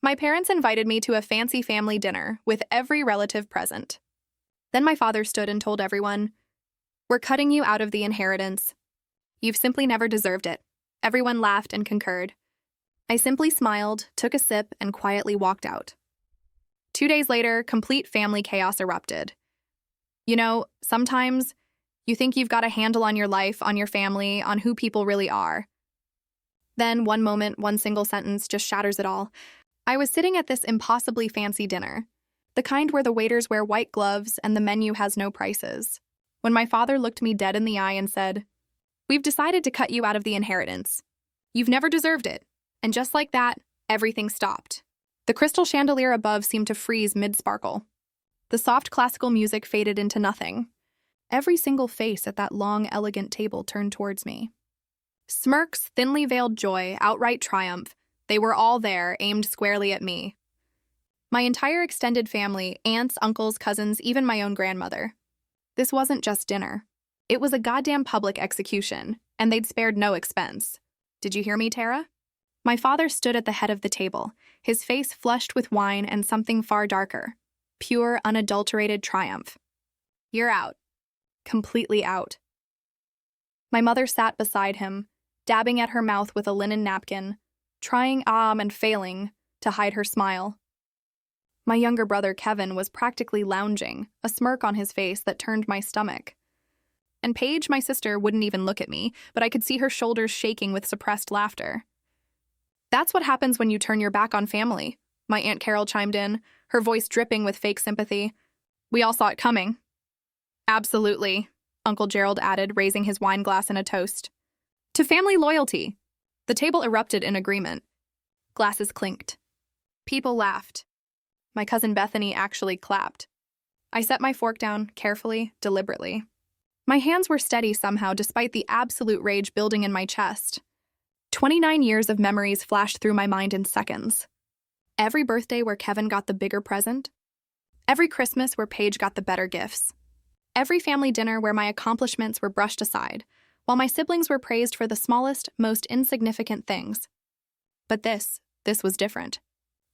My parents invited me to a fancy family dinner with every relative present. Then my father stood and told everyone, "We're cutting you out of the inheritance. You've simply never deserved it." Everyone laughed and concurred. I simply smiled, took a sip, and quietly walked out. 2 days later, complete family chaos erupted. You know, sometimes you think you've got a handle on your life, on your family, on who people really are. Then one moment, one single sentence just shatters it all. I was sitting at this impossibly fancy dinner, the kind where the waiters wear white gloves and the menu has no prices, when my father looked me dead in the eye and said, "We've decided to cut you out of the inheritance. You've never deserved it." And just like that, everything stopped. The crystal chandelier above seemed to freeze mid-sparkle. The soft classical music faded into nothing. Every single face at that long, elegant table turned towards me. Smirks, thinly veiled joy, outright triumph, they were all there, aimed squarely at me. My entire extended family, aunts, uncles, cousins, even my own grandmother. This wasn't just dinner. It was a goddamn public execution, and they'd spared no expense. Did you hear me, Tara? My father stood at the head of the table, his face flushed with wine and something far darker. Pure, unadulterated triumph. "You're out. Completely out." My mother sat beside him, dabbing at her mouth with a linen napkin, trying and failing to hide her smile. My younger brother, Kevin, was practically lounging, a smirk on his face that turned my stomach. And Paige, my sister, wouldn't even look at me, but I could see her shoulders shaking with suppressed laughter. "That's what happens when you turn your back on family," my Aunt Carol chimed in, her voice dripping with fake sympathy. "We all saw it coming." "Absolutely," Uncle Gerald added, raising his wine glass in a toast. "To family loyalty." The table erupted in agreement. Glasses clinked. People laughed. My cousin Bethany actually clapped. I set my fork down, carefully, deliberately. My hands were steady somehow, despite the absolute rage building in my chest. 29 years of memories flashed through my mind in seconds. Every birthday where Kevin got the bigger present. Every Christmas where Paige got the better gifts. Every family dinner where my accomplishments were brushed aside, while my siblings were praised for the smallest, most insignificant things. But this was different.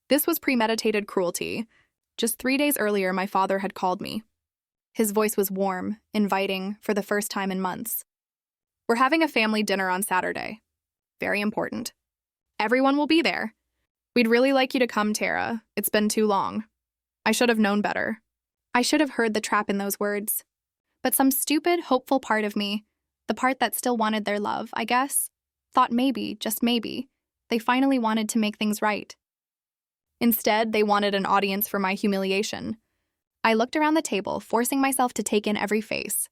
This was premeditated cruelty. Just 3 days earlier, my father had called me. His voice was warm, inviting, for the first time in months. "We're having a family dinner on Saturday. Very important. Everyone will be there. We'd really like you to come, Tara. It's been too long." I should have known better. I should have heard the trap in those words. But some stupid, hopeful part of me, the part that still wanted their love, I guess, thought maybe, just maybe, they finally wanted to make things right. Instead, they wanted an audience for my humiliation. I looked around the table, forcing myself to take in every face.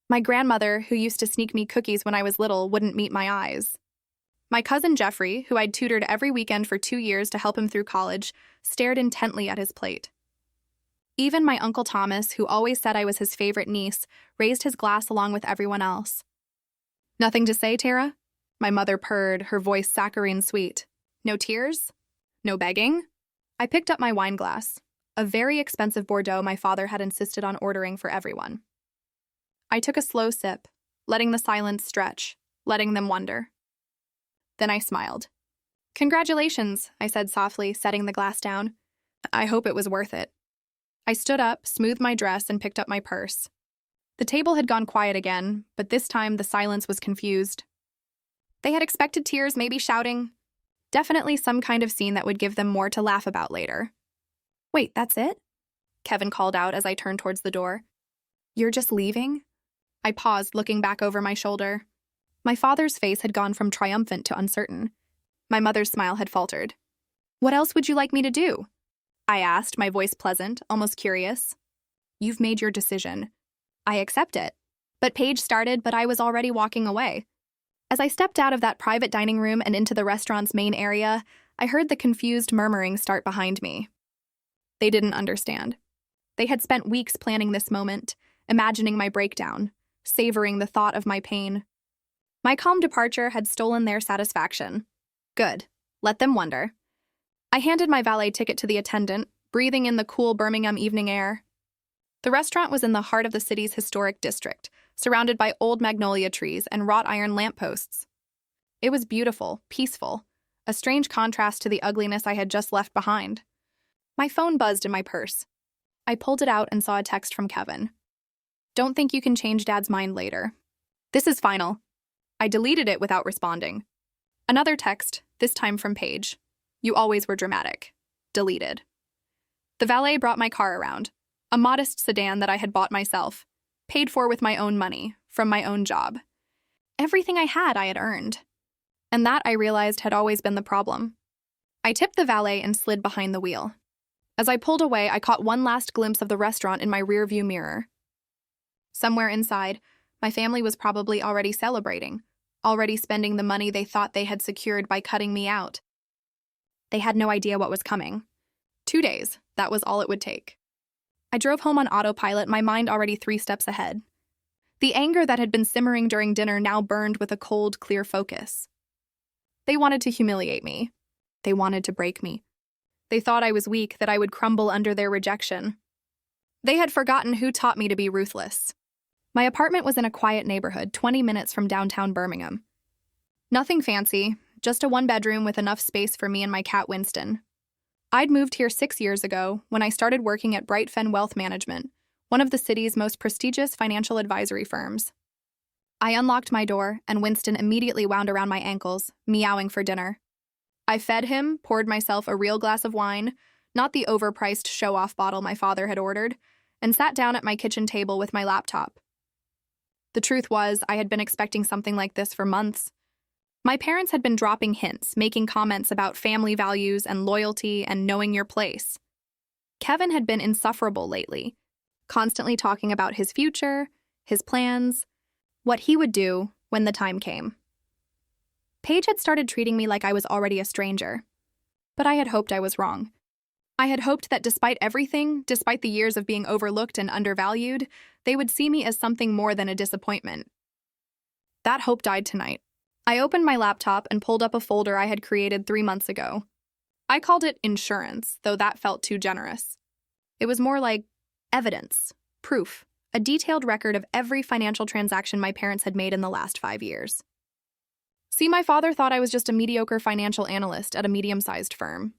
My grandmother, who used to sneak me cookies when I was little, wouldn't meet my eyes. My cousin Jeffrey, who I'd tutored every weekend for 2 years to help him through college, stared intently at his plate. Even my Uncle Thomas, who always said I was his favorite niece, raised his glass along with everyone else. "Nothing to say, Tara?" My mother purred, her voice saccharine sweet. "No tears? No begging?" I picked up my wine glass, a very expensive Bordeaux my father had insisted on ordering for everyone. I took a slow sip, letting the silence stretch, letting them wonder. Then I smiled. "Congratulations," I said softly, setting the glass down. "I hope it was worth it." I stood up, smoothed my dress, and picked up my purse. The table had gone quiet again, but this time the silence was confused. They had expected tears, maybe shouting. Definitely some kind of scene that would give them more to laugh about later. "Wait, that's it?" Kevin called out as I turned towards the door. "You're just leaving?" I paused, looking back over my shoulder. My father's face had gone from triumphant to uncertain. My mother's smile had faltered. "What else would you like me to do?" I asked, my voice pleasant, almost curious. "You've made your decision. I accept it." But Paige started, but I was already walking away. As I stepped out of that private dining room and into the restaurant's main area, I heard the confused murmuring start behind me. They didn't understand. They had spent weeks planning this moment, imagining my breakdown, savoring the thought of my pain. My calm departure had stolen their satisfaction. Good. Let them wonder. I handed my valet ticket to the attendant, breathing in the cool Birmingham evening air. The restaurant was in the heart of the city's historic district, surrounded by old magnolia trees and wrought iron lampposts. It was beautiful, peaceful, a strange contrast to the ugliness I had just left behind. My phone buzzed in my purse. I pulled it out and saw a text from Kevin. "Don't think you can change Dad's mind later. This is final." I deleted it without responding. Another text, this time from Paige. "You always were dramatic." Deleted. The valet brought my car around, a modest sedan that I had bought myself, paid for with my own money, from my own job. Everything I had earned. And that, I realized, had always been the problem. I tipped the valet and slid behind the wheel. As I pulled away, I caught one last glimpse of the restaurant in my rearview mirror. Somewhere inside, my family was probably already celebrating, already spending the money they thought they had secured by cutting me out. They had no idea what was coming. 2 days, that was all it would take. I drove home on autopilot, my mind already 3 steps ahead. The anger that had been simmering during dinner now burned with a cold, clear focus. They wanted to humiliate me. They wanted to break me. They thought I was weak, that I would crumble under their rejection. They had forgotten who taught me to be ruthless. My apartment was in a quiet neighborhood, 20 minutes from downtown Birmingham. Nothing fancy, just a 1-bedroom with enough space for me and my cat Winston. I'd moved here 6 years ago when I started working at Bright Fen Wealth Management, one of the city's most prestigious financial advisory firms. I unlocked my door, and Winston immediately wound around my ankles, meowing for dinner. I fed him, poured myself a real glass of wine, not the overpriced show-off bottle my father had ordered, and sat down at my kitchen table with my laptop. The truth was, I had been expecting something like this for months. My parents had been dropping hints, making comments about family values and loyalty and knowing your place. Kevin had been insufferable lately, constantly talking about his future, his plans, what he would do when the time came. Paige had started treating me like I was already a stranger. But I had hoped I was wrong. I had hoped that despite everything, despite the years of being overlooked and undervalued, they would see me as something more than a disappointment. That hope died tonight. I opened my laptop and pulled up a folder I had created 3 months ago. I called it insurance, though that felt too generous. It was more like evidence, proof, a detailed record of every financial transaction my parents had made in the last 5 years. See, my father thought I was just a mediocre financial analyst at a medium-sized firm.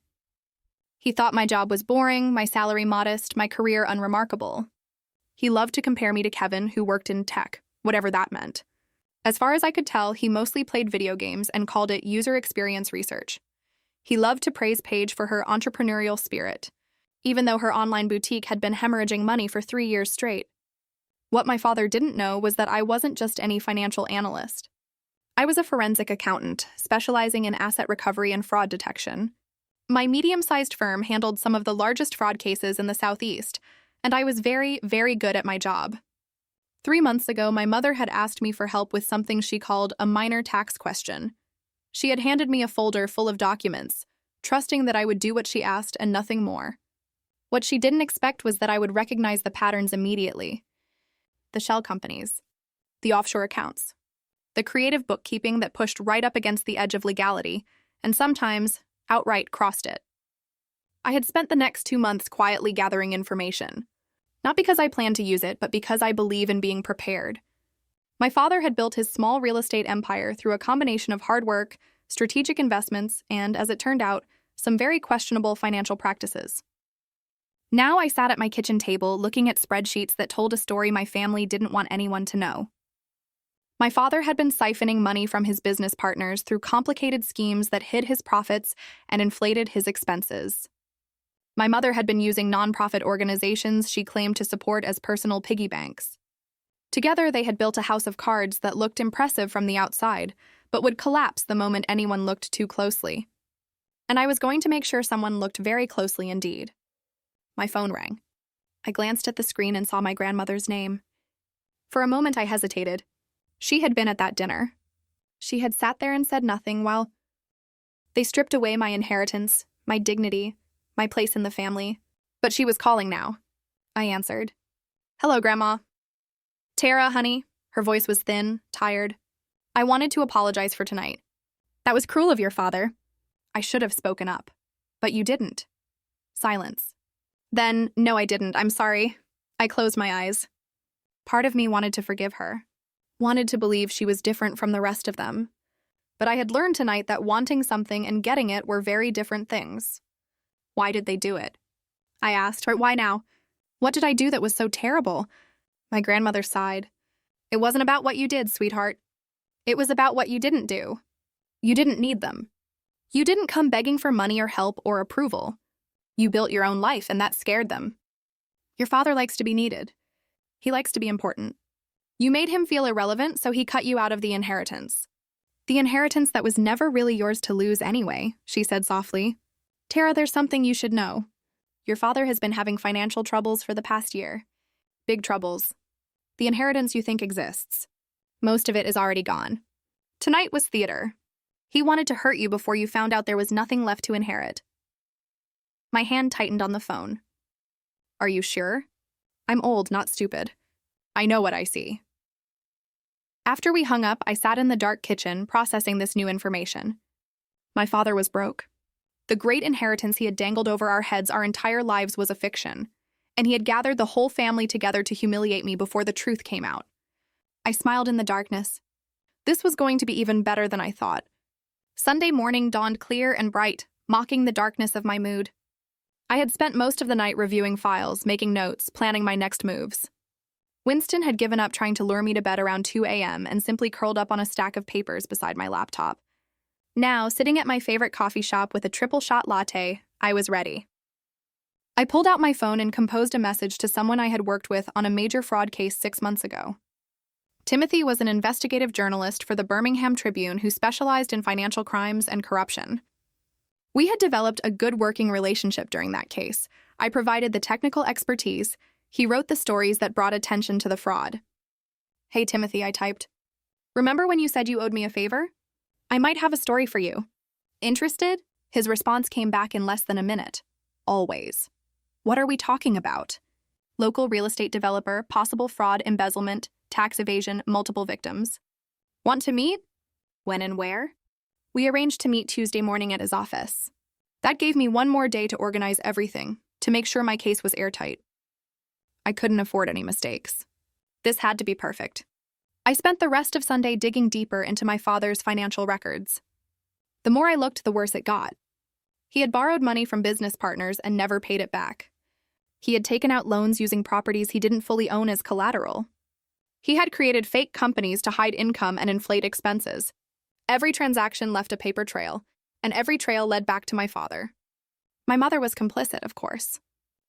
He thought my job was boring, my salary modest, my career unremarkable. He loved to compare me to Kevin, who worked in tech, whatever that meant. As far as I could tell, he mostly played video games and called it user experience research. He loved to praise Paige for her entrepreneurial spirit, even though her online boutique had been hemorrhaging money for 3 years straight. What my father didn't know was that I wasn't just any financial analyst. I was a forensic accountant, specializing in asset recovery and fraud detection. My medium-sized firm handled some of the largest fraud cases in the Southeast, and I was very, very good at my job. 3 months ago, my mother had asked me for help with something she called a minor tax question. She had handed me a folder full of documents, trusting that I would do what she asked and nothing more. What she didn't expect was that I would recognize the patterns immediately. The shell companies, the offshore accounts, the creative bookkeeping that pushed right up against the edge of legality, and sometimes outright crossed it. I had spent the next 2 months quietly gathering information. Not because I planned to use it, but because I believe in being prepared. My father had built his small real estate empire through a combination of hard work, strategic investments, and, as it turned out, some very questionable financial practices. Now I sat at my kitchen table looking at spreadsheets that told a story my family didn't want anyone to know. My father had been siphoning money from his business partners through complicated schemes that hid his profits and inflated his expenses. My mother had been using nonprofit organizations she claimed to support as personal piggy banks. Together, they had built a house of cards that looked impressive from the outside, but would collapse the moment anyone looked too closely. And I was going to make sure someone looked very closely indeed. My phone rang. I glanced at the screen and saw my grandmother's name. For a moment, I hesitated. She had been at that dinner. She had sat there and said nothing while they stripped away my inheritance, my dignity, my place in the family. But she was calling now. I answered. "Hello, Grandma." "Tara, honey." Her voice was thin, tired. "I wanted to apologize for tonight. That was cruel of your father. I should have spoken up. But you didn't." Silence. Then, "No, I didn't. I'm sorry." I closed my eyes. Part of me wanted to forgive her, wanted to believe she was different from the rest of them. But I had learned tonight that wanting something and getting it were very different things. Why did they do it? I asked. Why now? What did I do that was so terrible? My grandmother sighed. It wasn't about what you did, sweetheart. It was about what you didn't do. You didn't need them. You didn't come begging for money or help or approval. You built your own life, and that scared them. Your father likes to be needed. He likes to be important. You made him feel irrelevant, so he cut you out of the inheritance. The inheritance that was never really yours to lose anyway, she said softly. Tara, there's something you should know. Your father has been having financial troubles for the past year. Big troubles. The inheritance you think exists. Most of it is already gone. Tonight was theater. He wanted to hurt you before you found out there was nothing left to inherit. My hand tightened on the phone. Are you sure? I'm old, not stupid. I know what I see. After we hung up, I sat in the dark kitchen, processing this new information. My father was broke. The great inheritance he had dangled over our heads our entire lives was a fiction, and he had gathered the whole family together to humiliate me before the truth came out. I smiled in the darkness. This was going to be even better than I thought. Sunday morning dawned clear and bright, mocking the darkness of my mood. I had spent most of the night reviewing files, making notes, planning my next moves. Winston had given up trying to lure me to bed around 2 a.m. and simply curled up on a stack of papers beside my laptop. Now, sitting at my favorite coffee shop with a triple-shot latte, I was ready. I pulled out my phone and composed a message to someone I had worked with on a major fraud case 6 months ago. Timothy was an investigative journalist for the Birmingham Tribune who specialized in financial crimes and corruption. We had developed a good working relationship during that case. I provided the technical expertise. He wrote the stories that brought attention to the fraud. Hey, Timothy, I typed. Remember when you said you owed me a favor? I might have a story for you. Interested? His response came back in less than a minute. Always. What are we talking about? Local real estate developer, possible fraud, embezzlement, tax evasion, multiple victims. Want to meet? When and where? We arranged to meet Tuesday morning at his office. That gave me one more day to organize everything, to make sure my case was airtight. I couldn't afford any mistakes. This had to be perfect. I spent the rest of Sunday digging deeper into my father's financial records. The more I looked, the worse it got. He had borrowed money from business partners and never paid it back. He had taken out loans using properties he didn't fully own as collateral. He had created fake companies to hide income and inflate expenses. Every transaction left a paper trail, and every trail led back to my father. My mother was complicit, of course.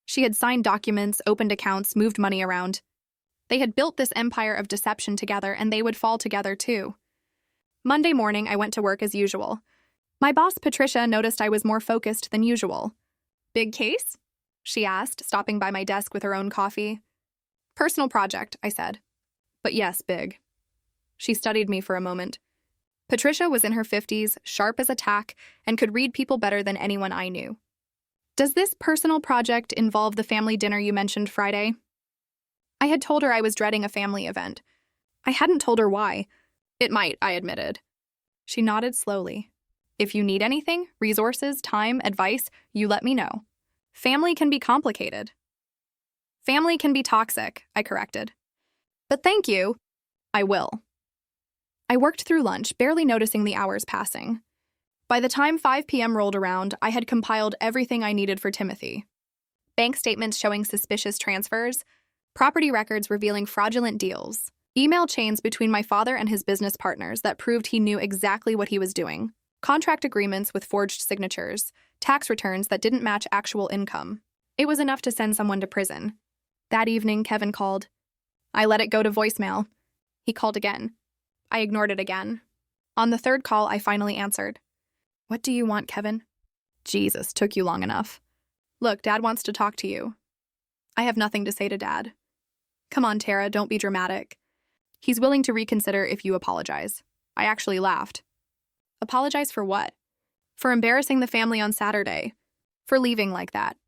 She had signed documents, opened accounts, moved money around. They had built this empire of deception together, and they would fall together too. Monday morning, I went to work as usual. My boss, Patricia, noticed I was more focused than usual. Big case? She asked, stopping by my desk with her own coffee. Personal project, I said. But yes, big. She studied me for a moment. Patricia was in her 50s, sharp as a tack, and could read people better than anyone I knew. Does this personal project involve the family dinner you mentioned Friday? I had told her I was dreading a family event. I hadn't told her why. It might, I admitted. She nodded slowly. If you need anything, resources, time, advice, you let me know. Family can be complicated. Family can be toxic, I corrected. But thank you. I will. I worked through lunch, barely noticing the hours passing. By the time 5 p.m. rolled around, I had compiled everything I needed for Timothy. Bank statements showing suspicious transfers, property records revealing fraudulent deals, email chains between my father and his business partners that proved he knew exactly what he was doing, contract agreements with forged signatures, tax returns that didn't match actual income. It was enough to send someone to prison. That evening, Kevin called. I let it go to voicemail. He called again. I ignored it again. On the third call, I finally answered. What do you want, Kevin? Jesus, took you long enough. Look, Dad wants to talk to you. I have nothing to say to Dad. Come on, Tara, don't be dramatic. He's willing to reconsider if you apologize. I actually laughed. Apologize for what? For embarrassing the family on Saturday. For leaving like that.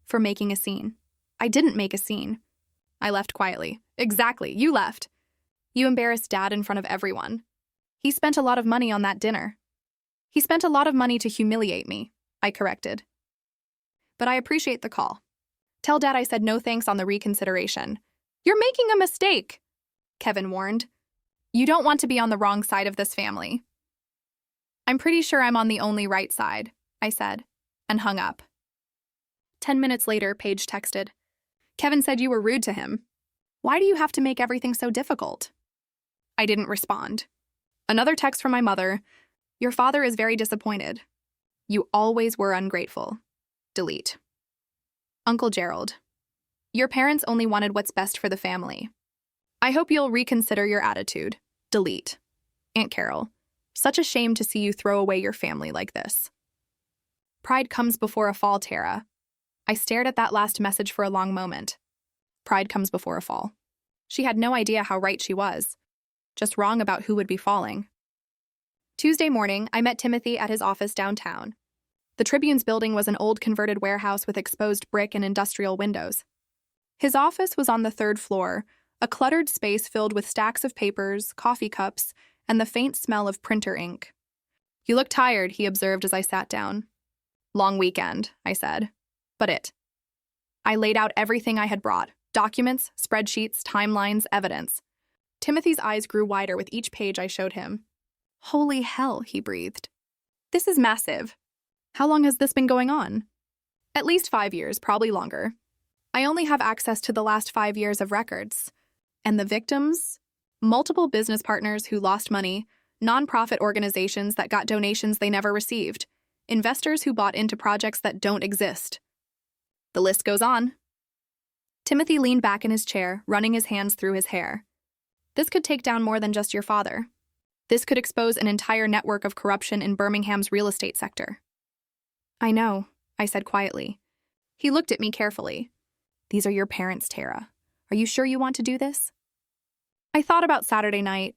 For making a scene. I didn't make a scene. I left quietly. Exactly, you left. You embarrassed Dad in front of everyone. He spent a lot of money on that dinner. He spent a lot of money to humiliate me, I corrected. But I appreciate the call. Tell Dad I said no thanks on the reconsideration. You're making a mistake, Kevin warned. You don't want to be on the wrong side of this family. I'm pretty sure I'm on the only right side, I said, and hung up. 10 minutes later, Paige texted. Kevin said you were rude to him. Why do you have to make everything so difficult? I didn't respond. Another text from my mother. Your father is very disappointed. You always were ungrateful. Delete. Uncle Gerald. Your parents only wanted what's best for the family. I hope you'll reconsider your attitude. Delete. Aunt Carol. Such a shame to see you throw away your family like this. Pride comes before a fall, Tara. I stared at that last message for a long moment. Pride comes before a fall. She had no idea how right she was. Just wrong about who would be falling. Tuesday morning, I met Timothy at his office downtown. The Tribune's building was an old converted warehouse with exposed brick and industrial windows. His office was on the 3rd floor, a cluttered space filled with stacks of papers, coffee cups, and the faint smell of printer ink. You look tired, he observed as I sat down. Long weekend, I said. But I laid out everything I had brought. Documents, spreadsheets, timelines, evidence. Timothy's eyes grew wider with each page I showed him. Holy hell, he breathed. This is massive. How long has this been going on? At least 5 years, probably longer. I only have access to the last 5 years of records. And the victims? Multiple business partners who lost money, nonprofit organizations that got donations they never received, investors who bought into projects that don't exist. The list goes on. Timothy leaned back in his chair, running his hands through his hair. This could take down more than just your father. This could expose an entire network of corruption in Birmingham's real estate sector. I know, I said quietly. He looked at me carefully. These are your parents, Tara. Are you sure you want to do this? I thought about Saturday night.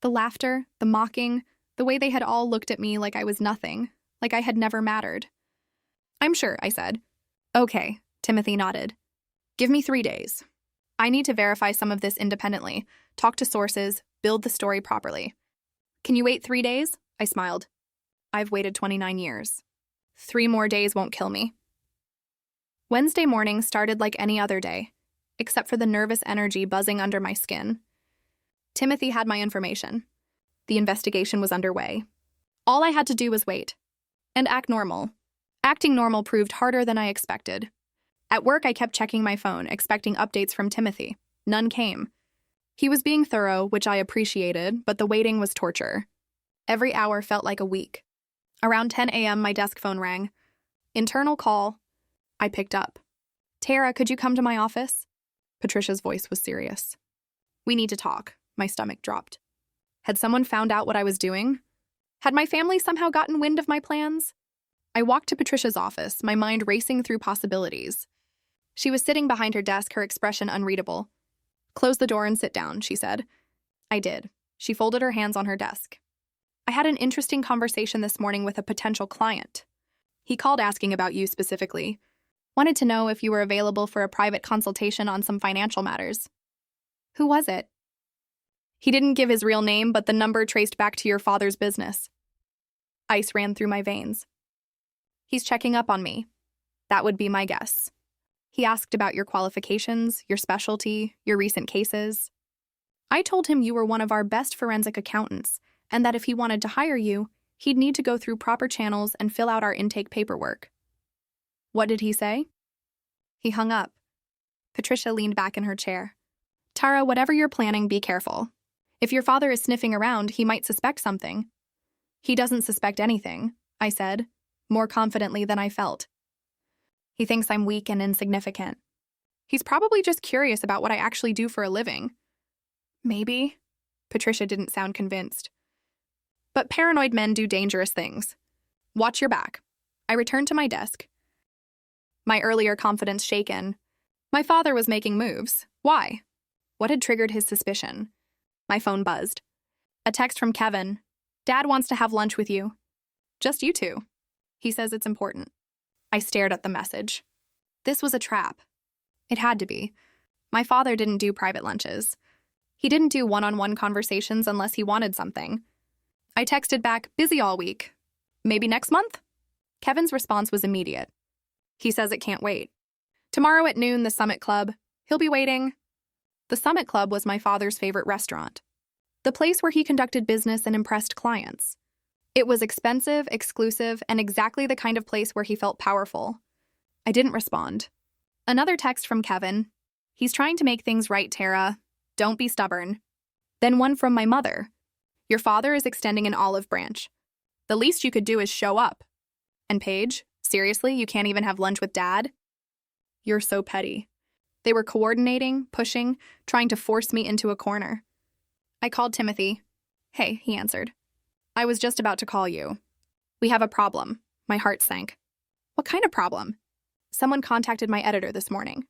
The laughter, the mocking, the way they had all looked at me like I was nothing, like I had never mattered. I'm sure, I said. Okay, Timothy nodded. Give me 3 days. I need to verify some of this independently, talk to sources, build the story properly. Can you wait 3 days? I smiled. I've waited 29 years. 3 more days won't kill me. Wednesday morning started like any other day, except for the nervous energy buzzing under my skin. Timothy had my information. The investigation was underway. All I had to do was wait. And act normal. Acting normal proved harder than I expected. At work, I kept checking my phone, expecting updates from Timothy. None came. He was being thorough, which I appreciated, but the waiting was torture. Every hour felt like a week. Around 10 a.m., my desk phone rang. Internal call. I picked up. Tara, could you come to my office? Patricia's voice was serious. We need to talk. My stomach dropped. Had someone found out what I was doing? Had my family somehow gotten wind of my plans? I walked to Patricia's office, my mind racing through possibilities. She was sitting behind her desk, her expression unreadable. Close the door and sit down, she said. I did. She folded her hands on her desk. I had an interesting conversation this morning with a potential client. He called asking about you specifically. Wanted to know if you were available for a private consultation on some financial matters. Who was it? He didn't give his real name, but the number traced back to your father's business. Ice ran through my veins. He's checking up on me. That would be my guess. He asked about your qualifications, your specialty, your recent cases. I told him you were one of our best forensic accountants, and that if he wanted to hire you, he'd need to go through proper channels and fill out our intake paperwork. What did he say? He hung up. Patricia leaned back in her chair. Tara, whatever you're planning, be careful. If your father is sniffing around, he might suspect something. He doesn't suspect anything, I said, more confidently than I felt. He thinks I'm weak and insignificant. He's probably just curious about what I actually do for a living. Maybe. Patricia didn't sound convinced. But paranoid men do dangerous things. Watch your back. I returned to my desk. My earlier confidence shaken. My father was making moves. Why? What had triggered his suspicion? My phone buzzed. A text from Kevin. Dad wants to have lunch with you. Just you two. He says it's important. I stared at the message. This was a trap. It had to be. My father didn't do private lunches. He didn't do one-on-one conversations unless he wanted something. I texted back, busy all week. Maybe next month? Kevin's response was immediate. He says it can't wait. Tomorrow at noon, the Summit Club. He'll be waiting. The Summit Club was my father's favorite restaurant. The place where he conducted business and impressed clients. It was expensive, exclusive, and exactly the kind of place where he felt powerful. I didn't respond. Another text from Kevin. He's trying to make things right, Tara. Don't be stubborn. Then one from my mother. Your father is extending an olive branch. The least you could do is show up. And Paige, seriously, you can't even have lunch with Dad? You're so petty. They were coordinating, pushing, trying to force me into a corner. I called Timothy. Hey, he answered. I was just about to call you. We have a problem. My heart sank. What kind of problem? Someone contacted my editor this morning.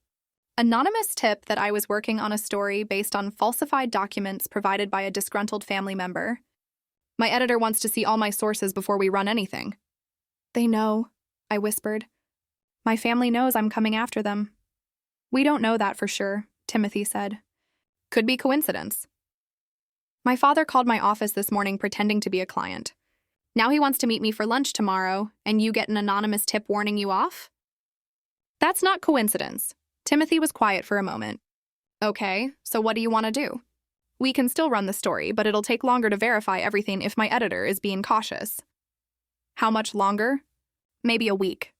Anonymous tip that I was working on a story based on falsified documents provided by a disgruntled family member. My editor wants to see all my sources before we run anything. They know, I whispered. My family knows I'm coming after them. We don't know that for sure, Timothy said. Could be coincidence. My father called my office this morning pretending to be a client. Now he wants to meet me for lunch tomorrow, and you get an anonymous tip warning you off? That's not coincidence. Timothy was quiet for a moment. Okay, so what do you want to do? We can still run the story, but it'll take longer to verify everything if my editor is being cautious. How much longer? Maybe a week.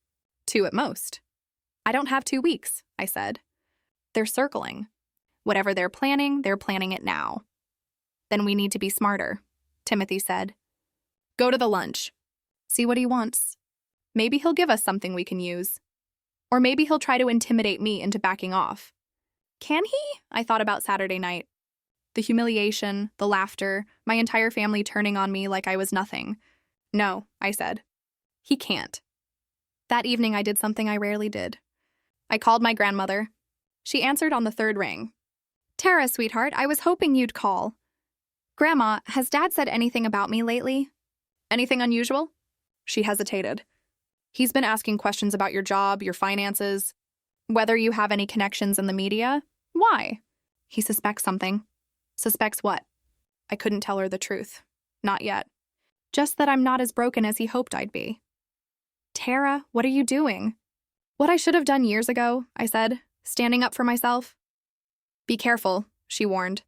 2 at most. I don't have 2 weeks, I said. They're circling. Whatever they're planning it now. Then we need to be smarter, Timothy said. Go to the lunch. See what he wants. Maybe he'll give us something we can use. Or maybe he'll try to intimidate me into backing off. Can he? I thought about Saturday night. The humiliation, the laughter, my entire family turning on me like I was nothing. No, I said. He can't. That evening I did something I rarely did. I called my grandmother. She answered on the 3rd ring. Tara, sweetheart, I was hoping you'd call. Grandma, has Dad said anything about me lately? Anything unusual? She hesitated. He's been asking questions about your job, your finances, whether you have any connections in the media. Why? He suspects something. Suspects what? I couldn't tell her the truth. Not yet. Just that I'm not as broken as he hoped I'd be. Tara, what are you doing? What I should have done years ago, I said, standing up for myself. Be careful, she warned.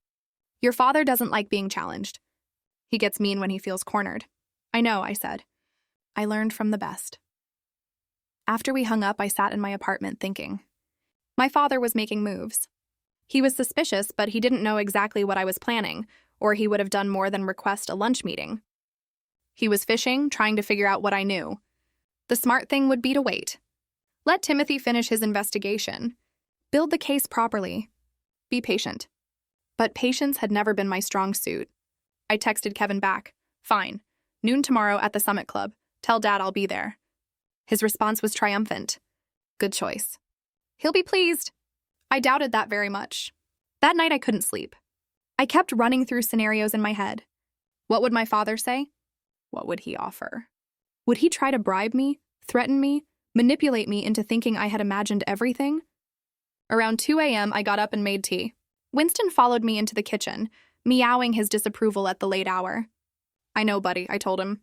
Your father doesn't like being challenged. He gets mean when he feels cornered. I know, I said. I learned from the best. After we hung up, I sat in my apartment thinking. My father was making moves. He was suspicious, but he didn't know exactly what I was planning, or he would have done more than request a lunch meeting. He was fishing, trying to figure out what I knew. The smart thing would be to wait. Let Timothy finish his investigation. Build the case properly. Be patient. But patience had never been my strong suit. I texted Kevin back. Fine. Noon tomorrow at the Summit Club. Tell Dad I'll be there. His response was triumphant. Good choice. He'll be pleased. I doubted that very much. That night I couldn't sleep. I kept running through scenarios in my head. What would my father say? What would he offer? Would he try to bribe me, threaten me, manipulate me into thinking I had imagined everything? Around 2 a.m., I got up and made tea. Winston followed me into the kitchen, meowing his disapproval at the late hour. I know, buddy, I told him.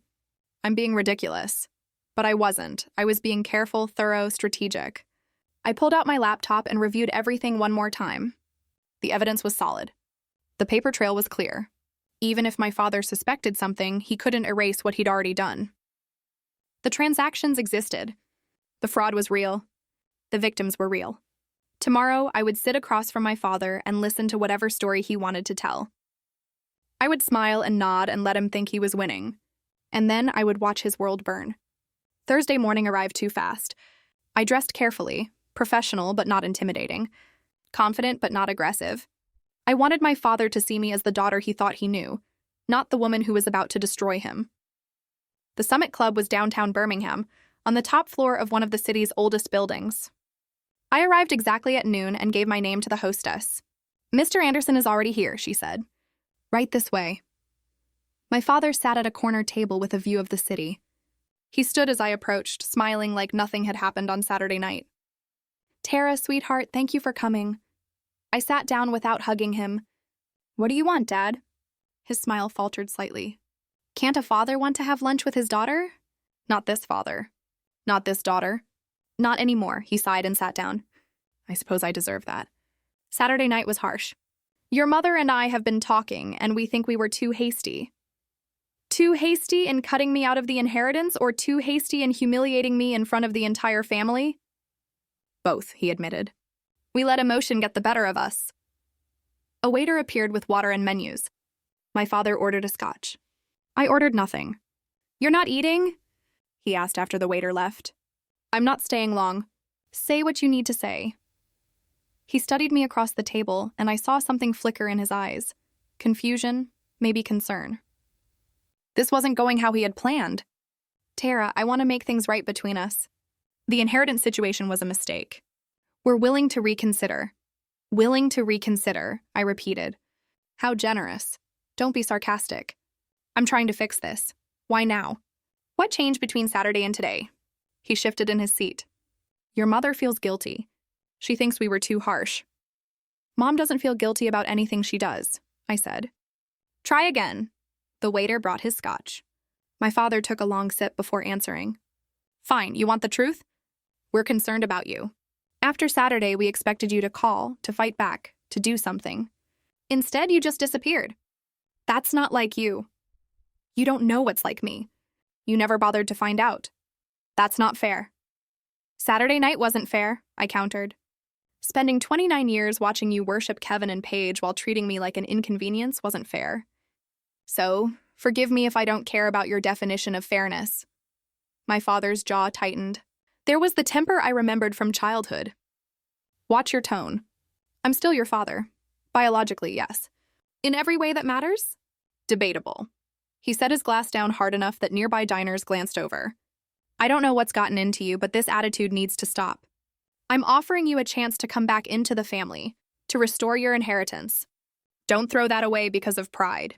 I'm being ridiculous. But I wasn't. I was being careful, thorough, strategic. I pulled out my laptop and reviewed everything one more time. The evidence was solid. The paper trail was clear. Even if my father suspected something, he couldn't erase what he'd already done. The transactions existed. The fraud was real. The victims were real. Tomorrow, I would sit across from my father and listen to whatever story he wanted to tell. I would smile and nod and let him think he was winning. And then I would watch his world burn. Thursday morning arrived too fast. I dressed carefully, professional but not intimidating, confident but not aggressive. I wanted my father to see me as the daughter he thought he knew, not the woman who was about to destroy him. The Summit Club was downtown Birmingham, on the top floor of one of the city's oldest buildings. I arrived exactly at noon and gave my name to the hostess. Mr. Anderson is already here, she said. Right this way. My father sat at a corner table with a view of the city. He stood as I approached, smiling like nothing had happened on Saturday night. Tara, sweetheart, thank you for coming. I sat down without hugging him. What do you want, Dad? His smile faltered slightly. Can't a father want to have lunch with his daughter? Not this father. Not this daughter. Not anymore, he sighed and sat down. I suppose I deserve that. Saturday night was harsh. Your mother and I have been talking, and we think we were too hasty. Too hasty in cutting me out of the inheritance or too hasty in humiliating me in front of the entire family? Both, he admitted. We let emotion get the better of us. A waiter appeared with water and menus. My father ordered a scotch. I ordered nothing. You're not eating? He asked after the waiter left. I'm not staying long. Say what you need to say. He studied me across the table, and I saw something flicker in his eyes. Confusion, maybe concern. This wasn't going how he had planned. Tara, I want to make things right between us. The inheritance situation was a mistake. We're willing to reconsider. Willing to reconsider, I repeated. How generous. Don't be sarcastic. I'm trying to fix this. Why now? What changed between Saturday and today? He shifted in his seat. Your mother feels guilty. She thinks we were too harsh. Mom doesn't feel guilty about anything she does, I said. Try again. The waiter brought his scotch. My father took a long sip before answering. Fine, you want the truth? We're concerned about you. After Saturday, we expected you to call, to fight back, to do something. Instead, you just disappeared. That's not like you. You don't know what's like me. You never bothered to find out. That's not fair. Saturday night wasn't fair, I countered. Spending 29 years watching you worship Kevin and Paige while treating me like an inconvenience wasn't fair. So, forgive me if I don't care about your definition of fairness. My father's jaw tightened. There was the temper I remembered from childhood. Watch your tone. I'm still your father. Biologically, yes. In every way that matters? Debatable. He set his glass down hard enough that nearby diners glanced over. I don't know what's gotten into you, but this attitude needs to stop. I'm offering you a chance to come back into the family, to restore your inheritance. Don't throw that away because of pride.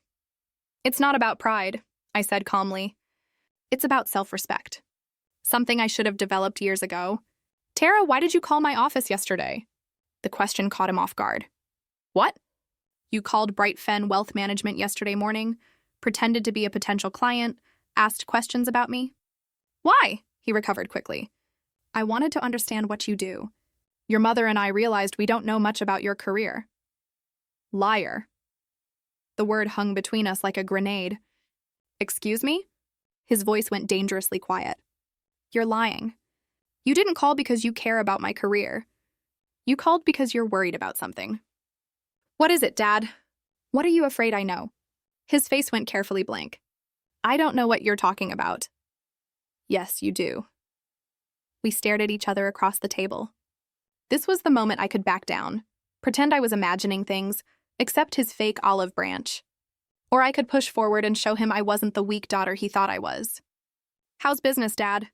It's not about pride, I said calmly. It's about self-respect. Something I should have developed years ago. Tara, why did you call my office yesterday? The question caught him off guard. What? You called Bright Fen Wealth Management yesterday morning, pretended to be a potential client, asked questions about me? Why? He recovered quickly. I wanted to understand what you do. Your mother and I realized we don't know much about your career. Liar. The word hung between us like a grenade. Excuse me? His voice went dangerously quiet. You're lying. You didn't call because you care about my career. You called because you're worried about something. What is it, Dad? What are you afraid I know? His face went carefully blank. I don't know what you're talking about. Yes, you do. We stared at each other across the table. This was the moment I could back down, pretend I was imagining things, accept his fake olive branch. Or I could push forward and show him I wasn't the weak daughter he thought I was. How's business, Dad?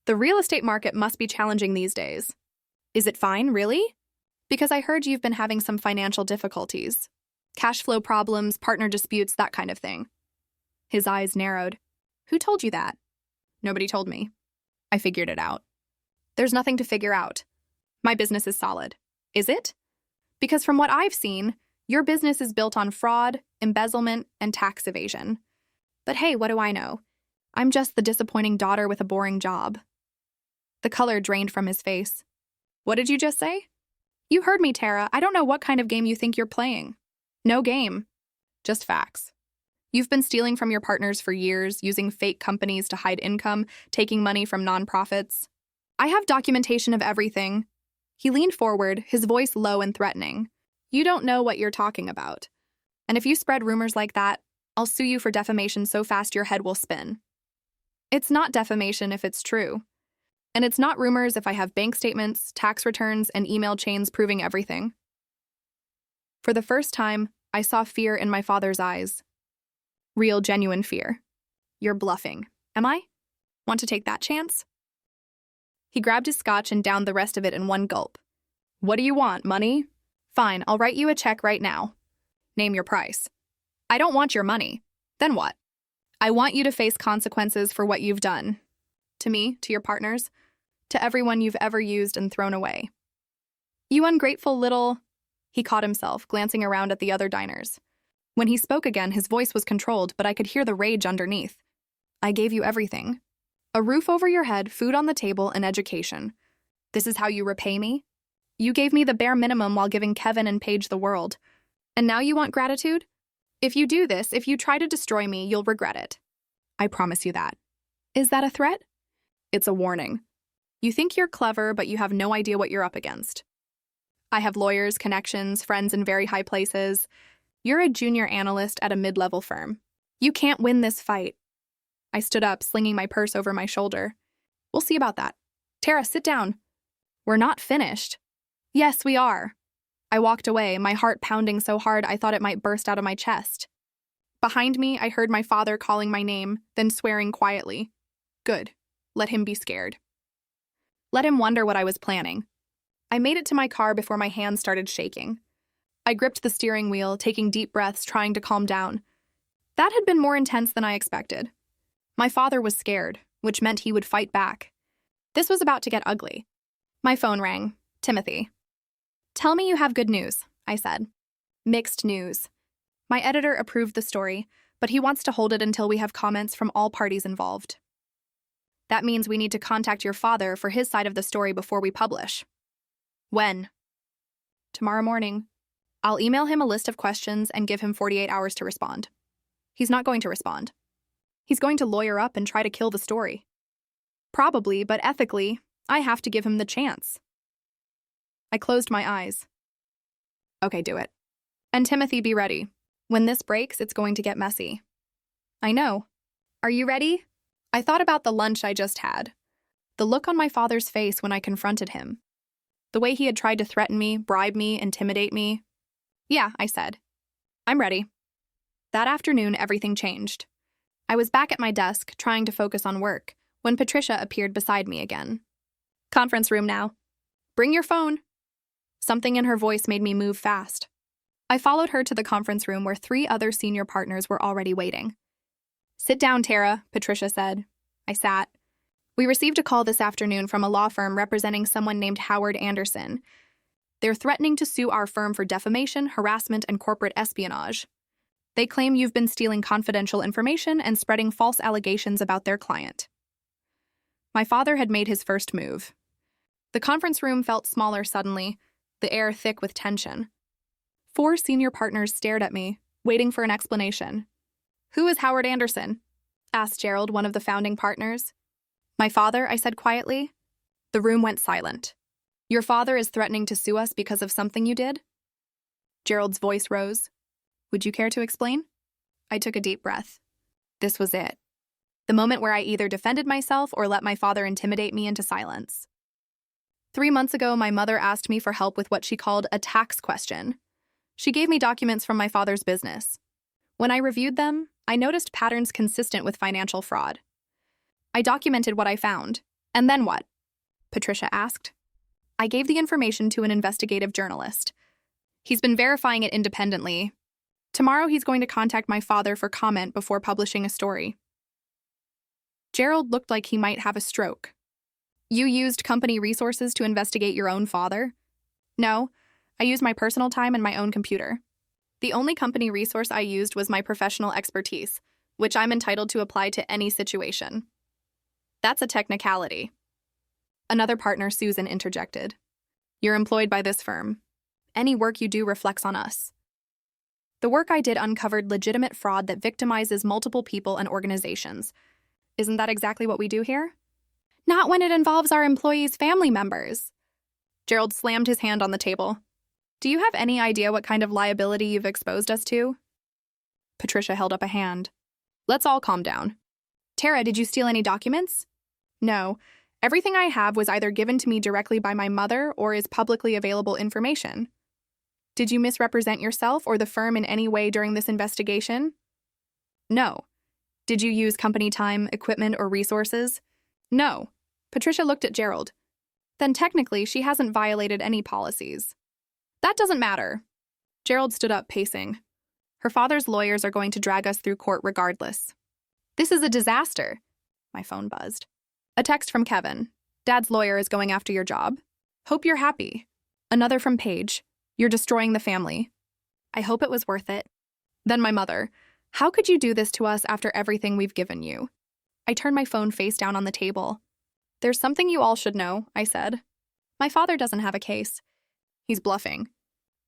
The real estate market must be challenging these days. Is it fine, really? Because I heard you've been having some financial difficulties. Cash flow problems, partner disputes, that kind of thing. His eyes narrowed. Who told you that? Nobody told me. I figured it out. There's nothing to figure out. My business is solid. Is it? Because from what I've seen, your business is built on fraud, embezzlement, and tax evasion. But hey, what do I know? I'm just the disappointing daughter with a boring job. The color drained from his face. What did you just say? You heard me, Tara. I don't know what kind of game you think you're playing. No game. Just facts. You've been stealing from your partners for years, using fake companies to hide income, taking money from nonprofits. I have documentation of everything. He leaned forward, his voice low and threatening. You don't know what you're talking about. And if you spread rumors like that, I'll sue you for defamation so fast your head will spin. It's not defamation if it's true. And it's not rumors if I have bank statements, tax returns, and email chains proving everything. For the first time, I saw fear in my father's eyes. Real, genuine fear. You're bluffing. Am I? Want to take that chance? He grabbed his scotch and downed the rest of it in one gulp. What do you want, money? Fine, I'll write you a check right now. Name your price. I don't want your money. Then what? I want you to face consequences for what you've done. To me, to your partners, to everyone you've ever used and thrown away. You ungrateful little... He caught himself, glancing around at the other diners. When he spoke again, his voice was controlled, but I could hear the rage underneath. I gave you everything. A roof over your head, food on the table, and education. This is how you repay me? You gave me the bare minimum while giving Kevin and Paige the world. And now you want gratitude? If you do this, if you try to destroy me, you'll regret it. I promise you that. Is that a threat? It's a warning. You think you're clever, but you have no idea what you're up against. I have lawyers, connections, friends in very high places. You're a junior analyst at a mid-level firm. You can't win this fight. I stood up, slinging my purse over my shoulder. We'll see about that. Tara, sit down. We're not finished. Yes, we are. I walked away, my heart pounding so hard I thought it might burst out of my chest. Behind me, I heard my father calling my name, then swearing quietly. Good. Let him be scared. Let him wonder what I was planning. I made it to my car before my hands started shaking. I gripped the steering wheel, taking deep breaths, trying to calm down. That had been more intense than I expected. My father was scared, which meant he would fight back. This was about to get ugly. My phone rang. Timothy. Tell me you have good news, I said. Mixed news. My editor approved the story, but he wants to hold it until we have comments from all parties involved. That means we need to contact your father for his side of the story before we publish. When? Tomorrow morning. I'll email him a list of questions and give him 48 hours to respond. He's not going to respond. He's going to lawyer up and try to kill the story. Probably, but ethically, I have to give him the chance. I closed my eyes. Okay, do it. And Timothy, be ready. When this breaks, it's going to get messy. I know. Are you ready? I thought about the lunch I just had. The look on my father's face when I confronted him. The way he had tried to threaten me, bribe me, intimidate me. Yeah, I said. I'm ready. That afternoon, everything changed. I was back at my desk, trying to focus on work, when Patricia appeared beside me again. Conference room now. Bring your phone. Something in her voice made me move fast. I followed her to the conference room where 3 other senior partners were already waiting. Sit down, Tara, Patricia said. I sat. We received a call this afternoon from a law firm representing someone named Howard Anderson. They're threatening to sue our firm for defamation, harassment, and corporate espionage. They claim you've been stealing confidential information and spreading false allegations about their client. My father had made his first move. The conference room felt smaller suddenly, the air thick with tension. 4 senior partners stared at me, waiting for an explanation. Who is Howard Anderson? Asked Gerald, one of the founding partners. My father, I said quietly. The room went silent. Your father is threatening to sue us because of something you did? Gerald's voice rose. Would you care to explain? I took a deep breath. This was it. The moment where I either defended myself or let my father intimidate me into silence. 3 months ago, my mother asked me for help with what she called a tax question. She gave me documents from my father's business. When I reviewed them, I noticed patterns consistent with financial fraud. I documented what I found. And then what? Patricia asked. I gave the information to an investigative journalist. He's been verifying it independently. Tomorrow he's going to contact my father for comment before publishing a story. Gerald looked like he might have a stroke. You used company resources to investigate your own father? No, I used my personal time and my own computer. The only company resource I used was my professional expertise, which I'm entitled to apply to any situation. That's a technicality. Another partner, Susan, interjected. You're employed by this firm. Any work you do reflects on us. The work I did uncovered legitimate fraud that victimizes multiple people and organizations. Isn't that exactly what we do here? Not when it involves our employees' family members. Gerald slammed his hand on the table. Do you have any idea what kind of liability you've exposed us to? Patricia held up a hand. Let's all calm down. Tara, did you steal any documents? No. Everything I have was either given to me directly by my mother or is publicly available information. Did you misrepresent yourself or the firm in any way during this investigation? No. Did you use company time, equipment, or resources? No. Patricia looked at Gerald. Then technically, she hasn't violated any policies. That doesn't matter. Gerald stood up, pacing. Her father's lawyers are going to drag us through court regardless. This is a disaster. My phone buzzed. A text from Kevin. Dad's lawyer is going after your job. Hope you're happy. Another from Paige. You're destroying the family. I hope it was worth it. Then my mother. How could you do this to us after everything we've given you? I turned my phone face down on the table. There's something you all should know, I said. My father doesn't have a case. He's bluffing.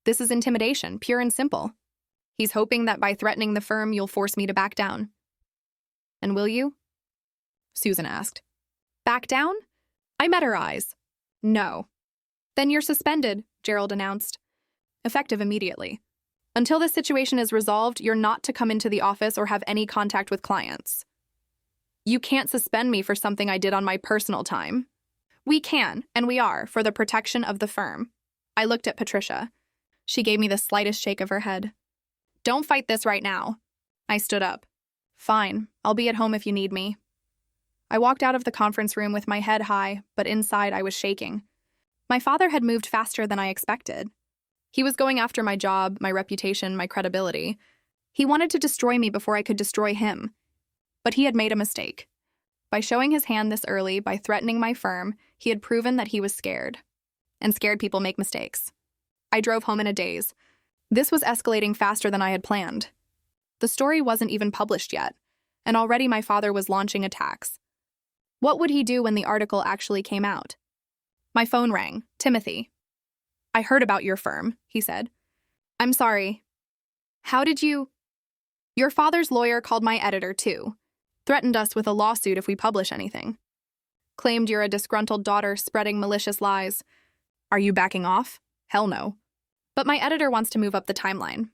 This is intimidation, pure and simple. He's hoping that by threatening the firm, you'll force me to back down. And will you? Susan asked. Back down? I met her eyes. No. Then you're suspended, Gerald announced. Effective immediately. Until this situation is resolved, you're not to come into the office or have any contact with clients. You can't suspend me for something I did on my personal time. We can, and we are, for the protection of the firm. I looked at Patricia. She gave me the slightest shake of her head. Don't fight this right now. I stood up. Fine, I'll be at home if you need me. I walked out of the conference room with my head high, but inside I was shaking. My father had moved faster than I expected. He was going after my job, my reputation, my credibility. He wanted to destroy me before I could destroy him. But he had made a mistake. By showing his hand this early, by threatening my firm, he had proven that he was scared. And scared people make mistakes. I drove home in a daze. This was escalating faster than I had planned. The story wasn't even published yet, and already my father was launching attacks. What would he do when the article actually came out? My phone rang. Timothy. I heard about your firm, he said. I'm sorry. How did you? Your father's lawyer called my editor, too. Threatened us with a lawsuit if we publish anything. Claimed you're a disgruntled daughter spreading malicious lies. Are you backing off? Hell no. But my editor wants to move up the timeline.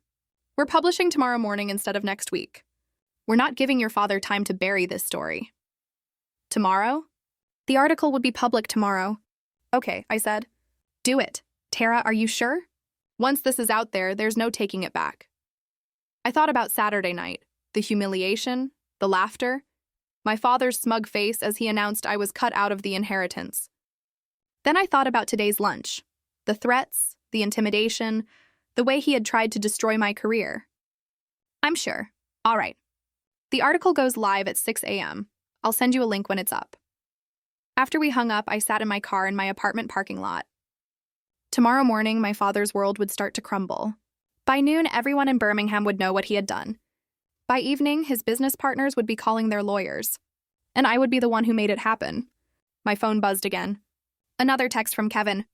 We're publishing tomorrow morning instead of next week. We're not giving your father time to bury this story. Tomorrow? The article would be public tomorrow. Okay, I said. Do it. Tara, are you sure? Once this is out there, there's no taking it back. I thought about Saturday night, the humiliation, the laughter, my father's smug face as he announced I was cut out of the inheritance. Then I thought about today's lunch, the threats, the intimidation, the way he had tried to destroy my career. I'm sure. All right. The article goes live at 6 a.m. I'll send you a link when it's up. After we hung up, I sat in my car in my apartment parking lot. Tomorrow morning, my father's world would start to crumble. By noon, everyone in Birmingham would know what he had done. By evening, his business partners would be calling their lawyers. And I would be the one who made it happen. My phone buzzed again. Another text from Kevin.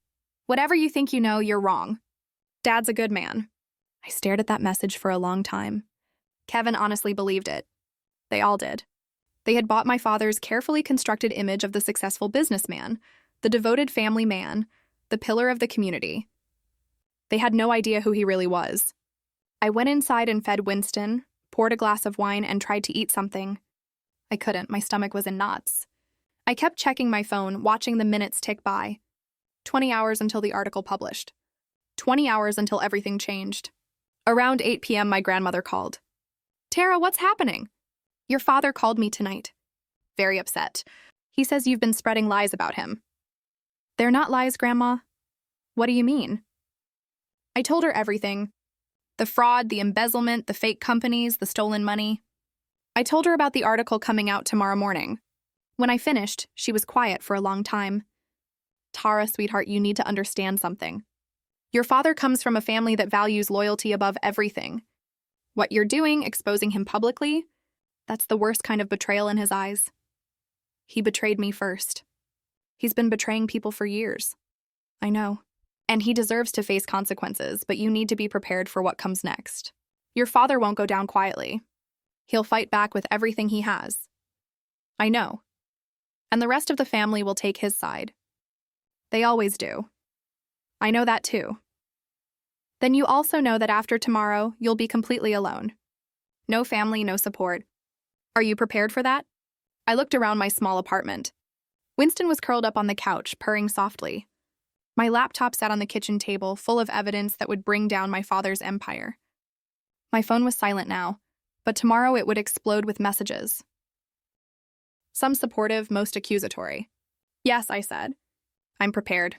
Whatever you think you know, you're wrong. Dad's a good man. I stared at that message for a long time. Kevin honestly believed it. They all did. They had bought my father's carefully constructed image of the successful businessman, the devoted family man, the pillar of the community. They had no idea who he really was. I went inside and fed Winston, poured a glass of wine, and tried to eat something. I couldn't. My stomach was in knots. I kept checking my phone, watching the minutes tick by. 20 hours until the article published. 20 hours until everything changed. Around 8 p.m., my grandmother called. Tara, what's happening? Your father called me tonight. Very upset. He says you've been spreading lies about him. They're not lies, Grandma. What do you mean? I told her everything. The fraud, the embezzlement, the fake companies, the stolen money. I told her about the article coming out tomorrow morning. When I finished, she was quiet for a long time. Tara, sweetheart, you need to understand something. Your father comes from a family that values loyalty above everything. What you're doing, exposing him publicly, that's the worst kind of betrayal in his eyes. He betrayed me first. He's been betraying people for years. I know. And he deserves to face consequences, but you need to be prepared for what comes next. Your father won't go down quietly. He'll fight back with everything he has. I know. And the rest of the family will take his side. They always do. I know that too. Then you also know that after tomorrow, you'll be completely alone. No family, no support. Are you prepared for that? I looked around my small apartment. Winston was curled up on the couch, purring softly. My laptop sat on the kitchen table, full of evidence that would bring down my father's empire. My phone was silent now, but tomorrow it would explode with messages. Some supportive, most accusatory. Yes, I said. I'm prepared.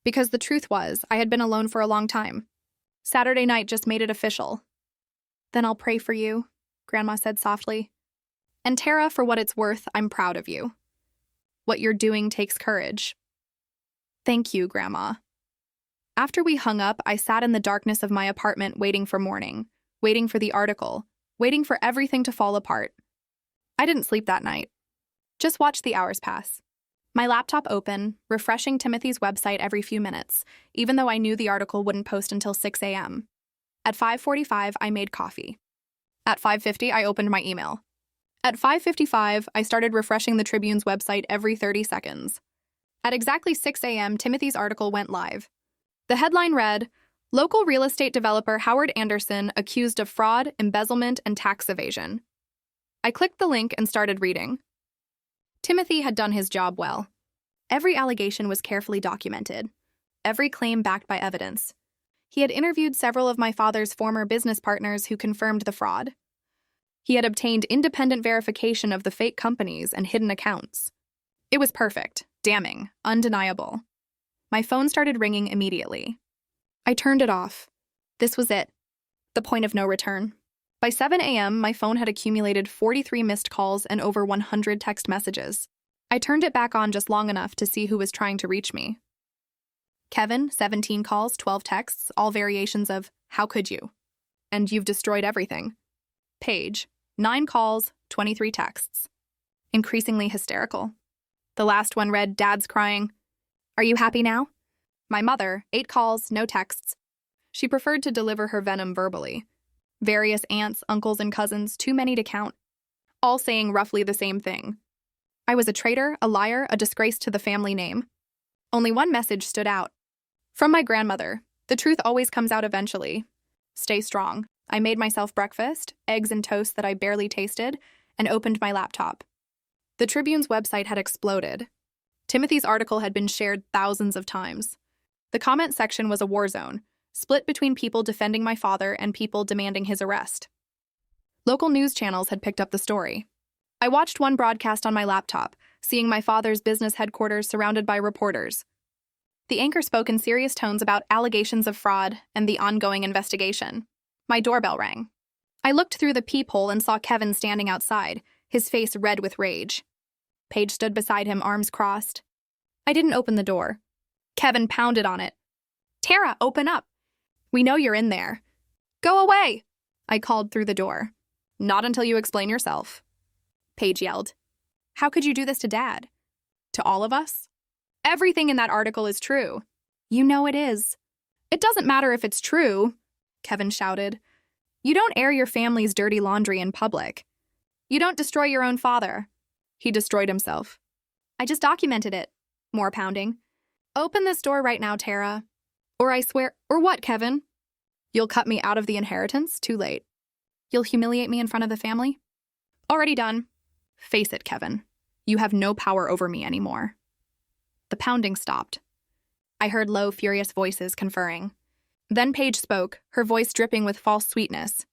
Because the truth was, I had been alone for a long time. Saturday night just made it official. Then I'll pray for you, Grandma said softly. And Tara, for what it's worth, I'm proud of you. What you're doing takes courage. Thank you, Grandma. After we hung up, I sat in the darkness of my apartment waiting for morning, waiting for the article, waiting for everything to fall apart. I didn't sleep that night. Just watched the hours pass. My laptop open, refreshing Timothy's website every few minutes, even though I knew the article wouldn't post until 6 a.m. At 5:45, I made coffee. At 5:50, I opened my email. At 5:55, I started refreshing the Tribune's website every 30 seconds. At exactly 6 a.m., Timothy's article went live. The headline read, "Local real estate developer Howard Anderson accused of fraud, embezzlement, and tax evasion." I clicked the link and started reading. Timothy had done his job well. Every allegation was carefully documented, every claim backed by evidence. He had interviewed several of my father's former business partners who confirmed the fraud. He had obtained independent verification of the fake companies and hidden accounts. It was perfect, damning, undeniable. My phone started ringing immediately. I turned it off. This was it. The point of no return. By 7 a.m., my phone had accumulated 43 missed calls and over 100 text messages. I turned it back on just long enough to see who was trying to reach me. Kevin, 17 calls, 12 texts, all variations of, "How could you?" and "You've destroyed everything." Paige, 9 calls, 23 texts. Increasingly hysterical. The last one read, "Dad's crying. Are you happy now?" My mother, 8 calls, no texts. She preferred to deliver her venom verbally. Various aunts, uncles, and cousins, too many to count, all saying roughly the same thing. I was a traitor, a liar, a disgrace to the family name. Only one message stood out. From my grandmother, "The truth always comes out eventually. Stay strong." I made myself breakfast, eggs and toast that I barely tasted, and opened my laptop. The Tribune's website had exploded. Timothy's article had been shared thousands of times. The comment section was a war zone, split between people defending my father and people demanding his arrest. Local news channels had picked up the story. I watched one broadcast on my laptop, seeing my father's business headquarters surrounded by reporters. The anchor spoke in serious tones about allegations of fraud and the ongoing investigation. My doorbell rang. I looked through the peephole and saw Kevin standing outside, his face red with rage. Paige stood beside him, arms crossed. I didn't open the door. Kevin pounded on it. "Tara, open up. We know you're in there." "Go away," I called through the door. "Not until you explain yourself," Paige yelled. "How could you do this to Dad? To all of us? Everything in that article is true." "You know it is." "It doesn't matter if it's true," Kevin shouted. "You don't air your family's dirty laundry in public. You don't destroy your own father." He destroyed himself. "I just documented it." More pounding. "Open this door right now, Tara. Or I swear—" "Or what, Kevin? You'll cut me out of the inheritance? Too late. You'll humiliate me in front of the family?" "Already done." "Face it, Kevin. You have no power over me anymore." The pounding stopped. I heard low, furious voices conferring. Then Paige spoke, her voice dripping with false sweetness.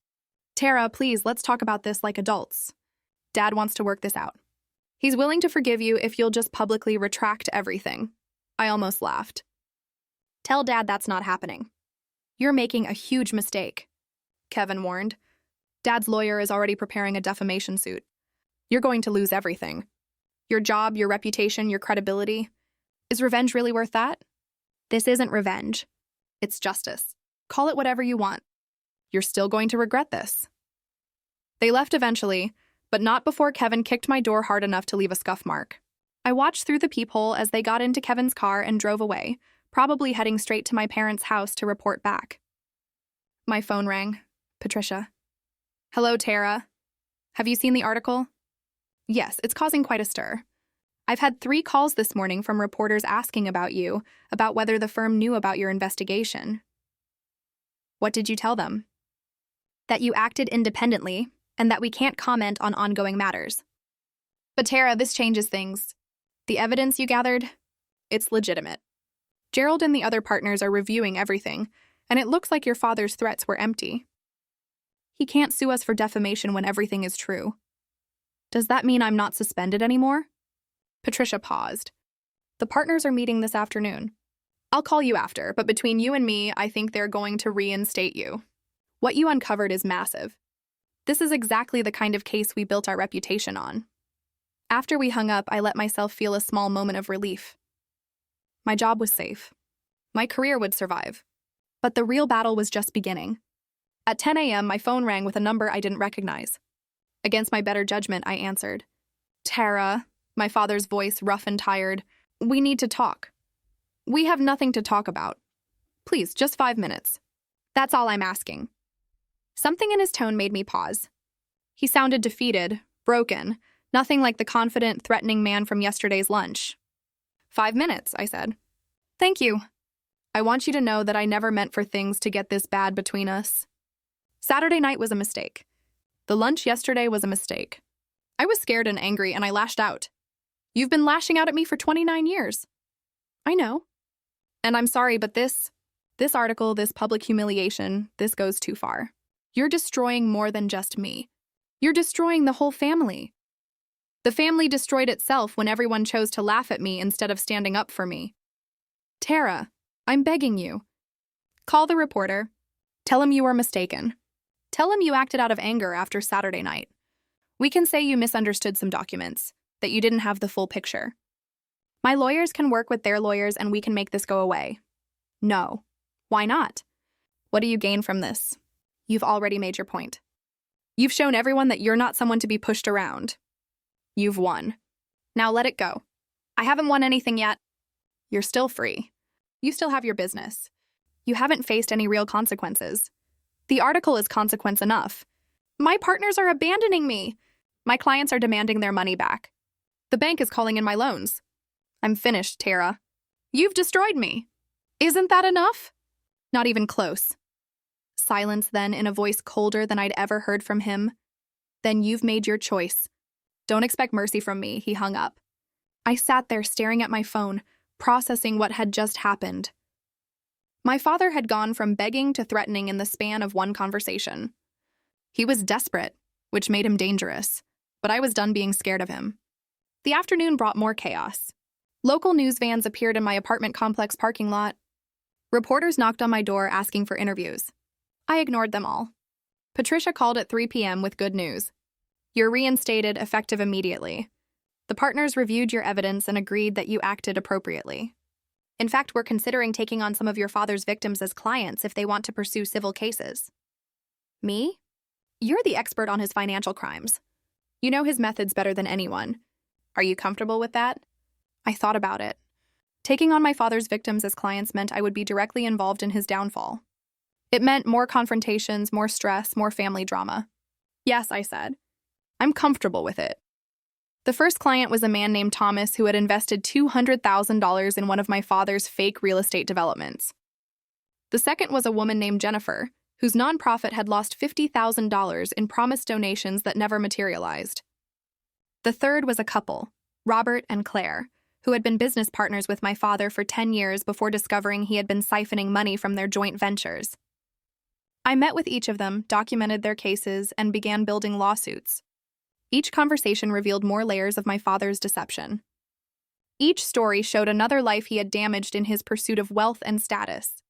"Tara, please, let's talk about this like adults. Dad wants to work this out. He's willing to forgive you if you'll just publicly retract everything." I almost laughed. "Tell Dad that's not happening. You're making a huge mistake," Kevin warned. "Dad's lawyer is already preparing a defamation suit. You're going to lose everything. Your job, your reputation, your credibility. Is revenge really worth that?" "This isn't revenge. It's justice. Call it whatever you want. You're still going to regret this." They left eventually, but not before Kevin kicked my door hard enough to leave a scuff mark. I watched through the peephole as they got into Kevin's car and drove away, probably heading straight to my parents' house to report back. My phone rang. Patricia. "Hello, Tara. Have you seen the article?" "Yes, it's causing quite a stir. I've had 3 calls this morning from reporters asking about you, about whether the firm knew about your investigation." "What did you tell them?" "That you acted independently, and that we can't comment on ongoing matters." "But Tara, this changes things. The evidence you gathered, it's legitimate. Gerald and the other partners are reviewing everything, and it looks like your father's threats were empty. He can't sue us for defamation when everything is true. Does that mean I'm not suspended anymore?" Patricia paused. "The partners are meeting this afternoon. I'll call you after, but between you and me, I think they're going to reinstate you. What you uncovered is massive. This is exactly the kind of case we built our reputation on." After we hung up, I let myself feel a small moment of relief. My job was safe. My career would survive. But the real battle was just beginning. At 10 a.m., my phone rang with a number I didn't recognize. Against my better judgment, I answered. "Tara," my father's voice rough and tired, "we need to talk." "We have nothing to talk about. Please, just 5 minutes. That's all I'm asking." Something in his tone made me pause. He sounded defeated, Broken. Nothing like the confident, threatening man from yesterday's lunch. 5 minutes, I said. Thank you. I want you to know that I never meant for things to get this bad between us. Saturday night was a mistake. The lunch yesterday was a mistake. I was scared and angry, and I lashed out. You've been lashing out at me for 29 years. I know. And I'm sorry, but this article, this public humiliation, this goes too far. You're destroying more than just me. You're destroying the whole family. The family destroyed itself when everyone chose to laugh at me instead of standing up for me. Tara, I'm begging you. Call the reporter. Tell him you were mistaken. Tell him you acted out of anger after Saturday night. We can say you misunderstood some documents, that you didn't have the full picture. My lawyers can work with their lawyers and we can make this go away. No. Why not? What do you gain from this? You've already made your point. You've shown everyone that you're not someone to be pushed around. You've won. Now let it go. I haven't won anything yet. You're still free. You still have your business. You haven't faced any real consequences. The article is consequence enough. My partners are abandoning me. My clients are demanding their money back. The bank is calling in my loans. I'm finished, Tara. You've destroyed me. Isn't that enough? Not even close. Silence then, in a voice colder than I'd ever heard from him. Then you've made your choice. Don't expect mercy from me, he hung up. I sat there staring at my phone, processing what had just happened. My father had gone from begging to threatening in the span of one conversation. He was desperate, which made him dangerous, but I was done being scared of him. The afternoon brought more chaos. Local news vans appeared in my apartment complex parking lot. Reporters knocked on my door asking for interviews. I ignored them all. Patricia called at 3 p.m. with good news. You're reinstated, effective immediately. The partners reviewed your evidence and agreed that you acted appropriately. In fact, we're considering taking on some of your father's victims as clients if they want to pursue civil cases. Me? You're the expert on his financial crimes. You know his methods better than anyone. Are you comfortable with that? I thought about it. Taking on my father's victims as clients meant I would be directly involved in his downfall. It meant more confrontations, more stress, more family drama. Yes, I said. I'm comfortable with it. The first client was a man named Thomas who had invested $200,000 in one of my father's fake real estate developments. The second was a woman named Jennifer, whose nonprofit had lost $50,000 in promised donations that never materialized. The third was a couple, Robert and Claire, who had been business partners with my father for 10 years before discovering he had been siphoning money from their joint ventures. I met with each of them, documented their cases, and began building lawsuits. Each conversation revealed more layers of my father's deception. Each story showed another life he had damaged in his pursuit of wealth and status.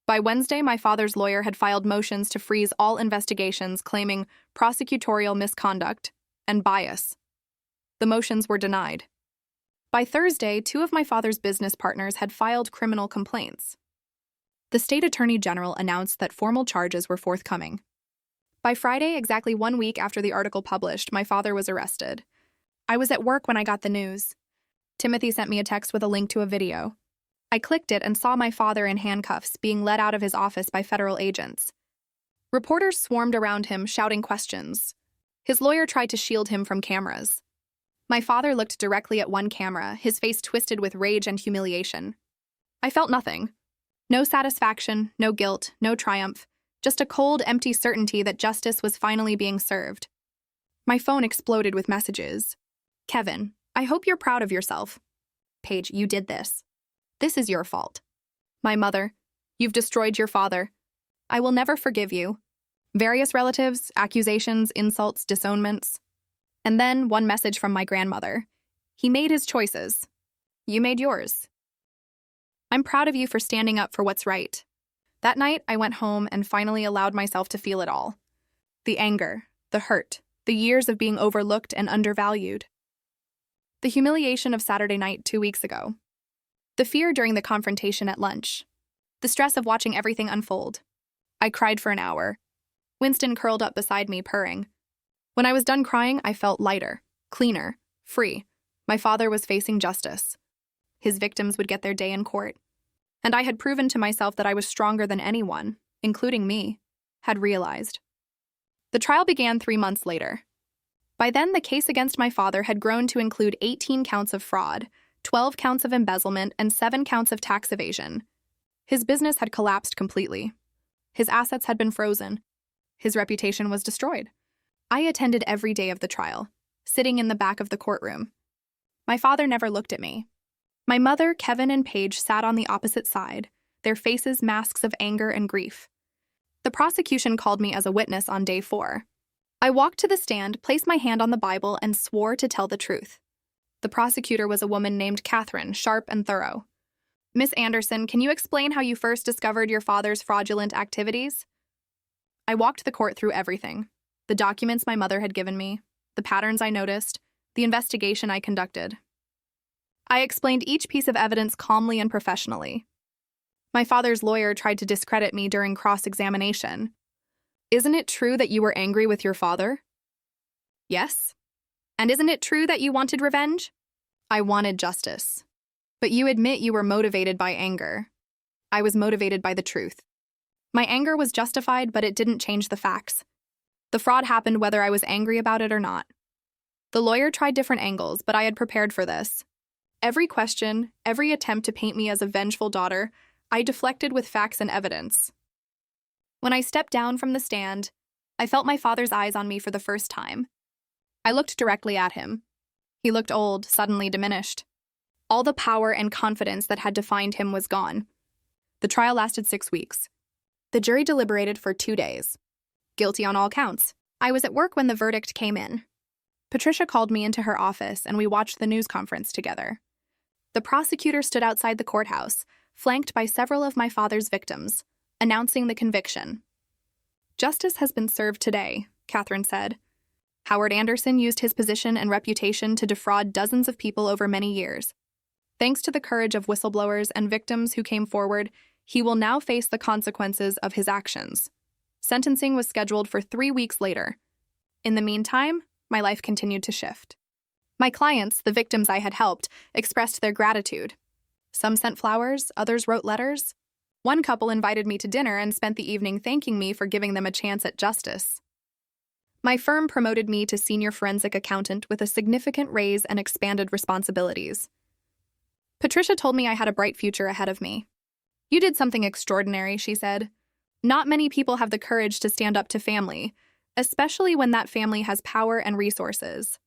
By Wednesday, my father's lawyer had filed motions to freeze all investigations claiming prosecutorial misconduct and bias. The motions were denied. By Thursday, 2 of my father's business partners had filed criminal complaints. The state attorney general announced that formal charges were forthcoming. By Friday, exactly 1 week after the article published, my father was arrested. I was at work when I got the news. Timothy sent me a text with a link to a video. I clicked it and saw my father in handcuffs being led out of his office by federal agents. Reporters swarmed around him, shouting questions. His lawyer tried to shield him from cameras. My father looked directly at one camera, his face twisted with rage and humiliation. I felt nothing. No satisfaction, no guilt, no triumph, just a cold, empty certainty that justice was finally being served. My phone exploded with messages. Kevin, I hope you're proud of yourself. Paige, you did this. This is your fault. My mother, you've destroyed your father. I will never forgive you. Various relatives, accusations, insults, disownments. And then one message from my grandmother. He made his choices. You made yours. I'm proud of you for standing up for what's right. That night, I went home and finally allowed myself to feel it all. The anger, the hurt, the years of being overlooked and undervalued. The humiliation of Saturday night 2 weeks ago. The fear during the confrontation at lunch. The stress of watching everything unfold. I cried for an hour. Winston curled up beside me, purring. When I was done crying, I felt lighter, cleaner, free. My father was facing justice. His victims would get their day in court. And I had proven to myself that I was stronger than anyone, including me, had realized. The trial began 3 months later. By then, the case against my father had grown to include 18 counts of fraud, 12 counts of embezzlement, and 7 counts of tax evasion. His business had collapsed completely. His assets had been frozen. His reputation was destroyed. I attended every day of the trial, sitting in the back of the courtroom. My father never looked at me. My mother, Kevin, and Paige sat on the opposite side, their faces masks of anger and grief. The prosecution called me as a witness on day 4. I walked to the stand, placed my hand on the Bible, and swore to tell the truth. The prosecutor was a woman named Catherine, sharp and thorough. Miss Anderson, can you explain how you first discovered your father's fraudulent activities? I walked the court through everything. The documents my mother had given me, the patterns I noticed, the investigation I conducted. I explained each piece of evidence calmly and professionally. My father's lawyer tried to discredit me during cross-examination. Isn't it true that you were angry with your father? Yes. And isn't it true that you wanted revenge? I wanted justice. But you admit you were motivated by anger. I was motivated by the truth. My anger was justified, but it didn't change the facts. The fraud happened whether I was angry about it or not. The lawyer tried different angles, but I had prepared for this. Every question, every attempt to paint me as a vengeful daughter, I deflected with facts and evidence. When I stepped down from the stand, I felt my father's eyes on me for the first time. I looked directly at him. He looked old, suddenly diminished. All the power and confidence that had defined him was gone. The trial lasted 6 weeks. The jury deliberated for 2 days. Guilty on all counts. I was at work when the verdict came in. Patricia called me into her office and we watched the news conference together. The prosecutor stood outside the courthouse, flanked by several of my father's victims, announcing the conviction. Justice has been served today, Catherine said. Howard Anderson used his position and reputation to defraud dozens of people over many years. Thanks to the courage of whistleblowers and victims who came forward, he will now face the consequences of his actions. Sentencing was scheduled for 3 weeks later. In the meantime, my life continued to shift. My clients, the victims I had helped, expressed their gratitude. Some sent flowers, others wrote letters. One couple invited me to dinner and spent the evening thanking me for giving them a chance at justice. My firm promoted me to senior forensic accountant with a significant raise and expanded responsibilities. Patricia told me I had a bright future ahead of me. You did something extraordinary, she said. Not many people have the courage to stand up to family, especially when that family has power and resources.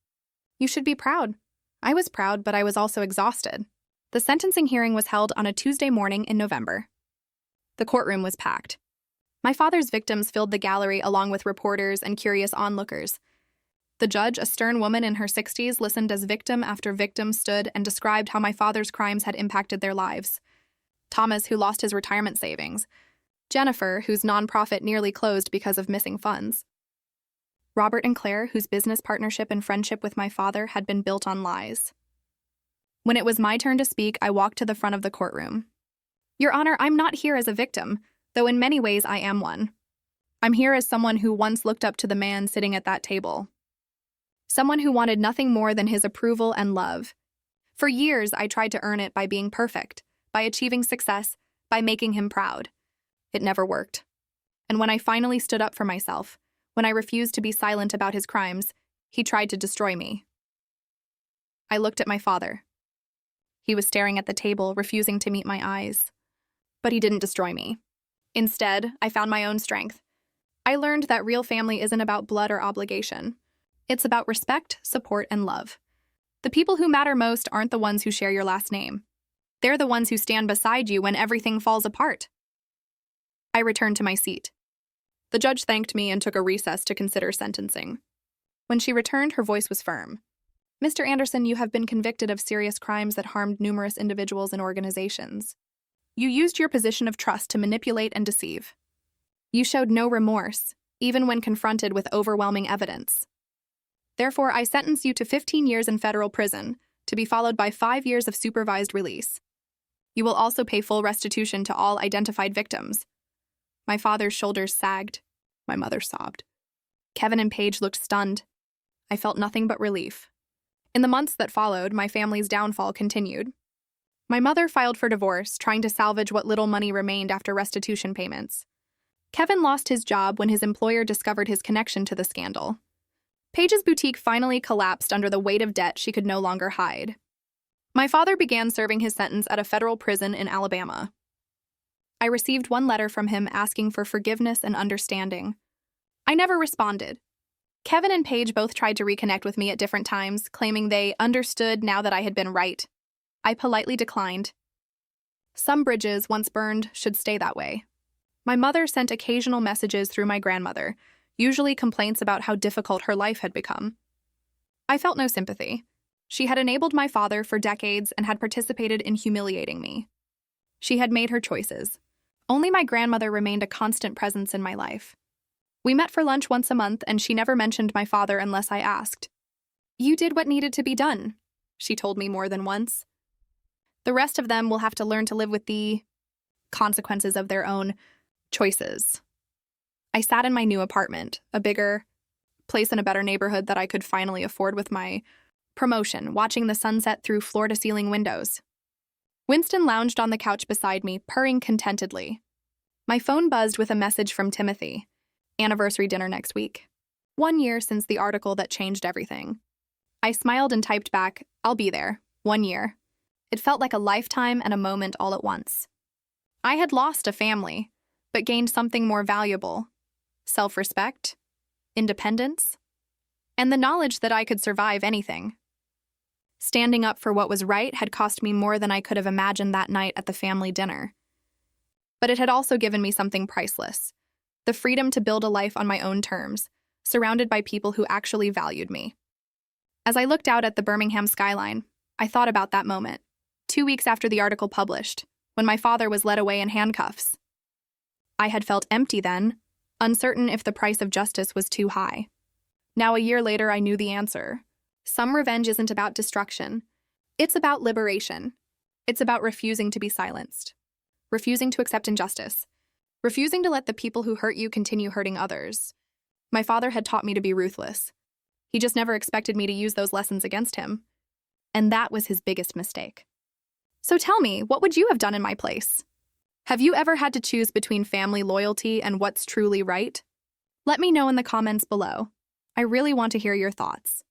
You should be proud. I was proud, but I was also exhausted. The sentencing hearing was held on a Tuesday morning in November. The courtroom was packed. My father's victims filled the gallery along with reporters and curious onlookers. The judge, a stern woman in her 60s, listened as victim after victim stood and described how my father's crimes had impacted their lives. Thomas, who lost his retirement savings. Jennifer, whose nonprofit nearly closed because of missing funds. Robert and Claire, whose business partnership and friendship with my father had been built on lies. When it was my turn to speak, I walked to the front of the courtroom. Your Honor, I'm not here as a victim, though in many ways I am one. I'm here as someone who once looked up to the man sitting at that table. Someone who wanted nothing more than his approval and love. For years, I tried to earn it by being perfect, by achieving success, by making him proud. It never worked. And when I finally stood up for myself, when I refused to be silent about his crimes, he tried to destroy me. I looked at my father. He was staring at the table, refusing to meet my eyes. But he didn't destroy me. Instead, I found my own strength. I learned that real family isn't about blood or obligation. It's about respect, support, and love. The people who matter most aren't the ones who share your last name. They're the ones who stand beside you when everything falls apart. I returned to my seat. The judge thanked me and took a recess to consider sentencing. When she returned, her voice was firm. Mr. Anderson, you have been convicted of serious crimes that harmed numerous individuals and organizations. You used your position of trust to manipulate and deceive. You showed no remorse, even when confronted with overwhelming evidence. Therefore, I sentence you to 15 years in federal prison, to be followed by 5 years of supervised release. You will also pay full restitution to all identified victims. My father's shoulders sagged. My mother sobbed. Kevin and Paige looked stunned. I felt nothing but relief. In the months that followed, my family's downfall continued. My mother filed for divorce, trying to salvage what little money remained after restitution payments. Kevin lost his job when his employer discovered his connection to the scandal. Paige's boutique finally collapsed under the weight of debt she could no longer hide. My father began serving his sentence at a federal prison in Alabama. I received one letter from him asking for forgiveness and understanding. I never responded. Kevin and Paige both tried to reconnect with me at different times, claiming they understood now that I had been right. I politely declined. Some bridges, once burned, should stay that way. My mother sent occasional messages through my grandmother, usually complaints about how difficult her life had become. I felt no sympathy. She had enabled my father for decades and had participated in humiliating me. She had made her choices. Only my grandmother remained a constant presence in my life. We met for lunch once a month, and she never mentioned my father unless I asked. "You did what needed to be done," she told me more than once. "The rest of them will have to learn to live with the consequences of their own choices." I sat in my new apartment, a bigger place in a better neighborhood that I could finally afford with my promotion, watching the sunset through floor-to-ceiling windows. Winston lounged on the couch beside me, purring contentedly. My phone buzzed with a message from Timothy. Anniversary dinner next week. 1 year since the article that changed everything. I smiled and typed back, "I'll be there. 1 year." It felt like a lifetime and a moment all at once. I had lost a family, but gained something more valuable. Self-respect, independence, and the knowledge that I could survive anything. Standing up for what was right had cost me more than I could have imagined that night at the family dinner. But it had also given me something priceless. The freedom to build a life on my own terms, surrounded by people who actually valued me. As I looked out at the Birmingham skyline, I thought about that moment, 2 weeks after the article published, when my father was led away in handcuffs. I had felt empty then, uncertain if the price of justice was too high. Now, a year later, I knew the answer. Some revenge isn't about destruction. It's about liberation. It's about refusing to be silenced, refusing to accept injustice, refusing to let the people who hurt you continue hurting others. My father had taught me to be ruthless. He just never expected me to use those lessons against him. And that was his biggest mistake. So tell me, what would you have done in my place? Have you ever had to choose between family loyalty and what's truly right? Let me know in the comments below. I really want to hear your thoughts.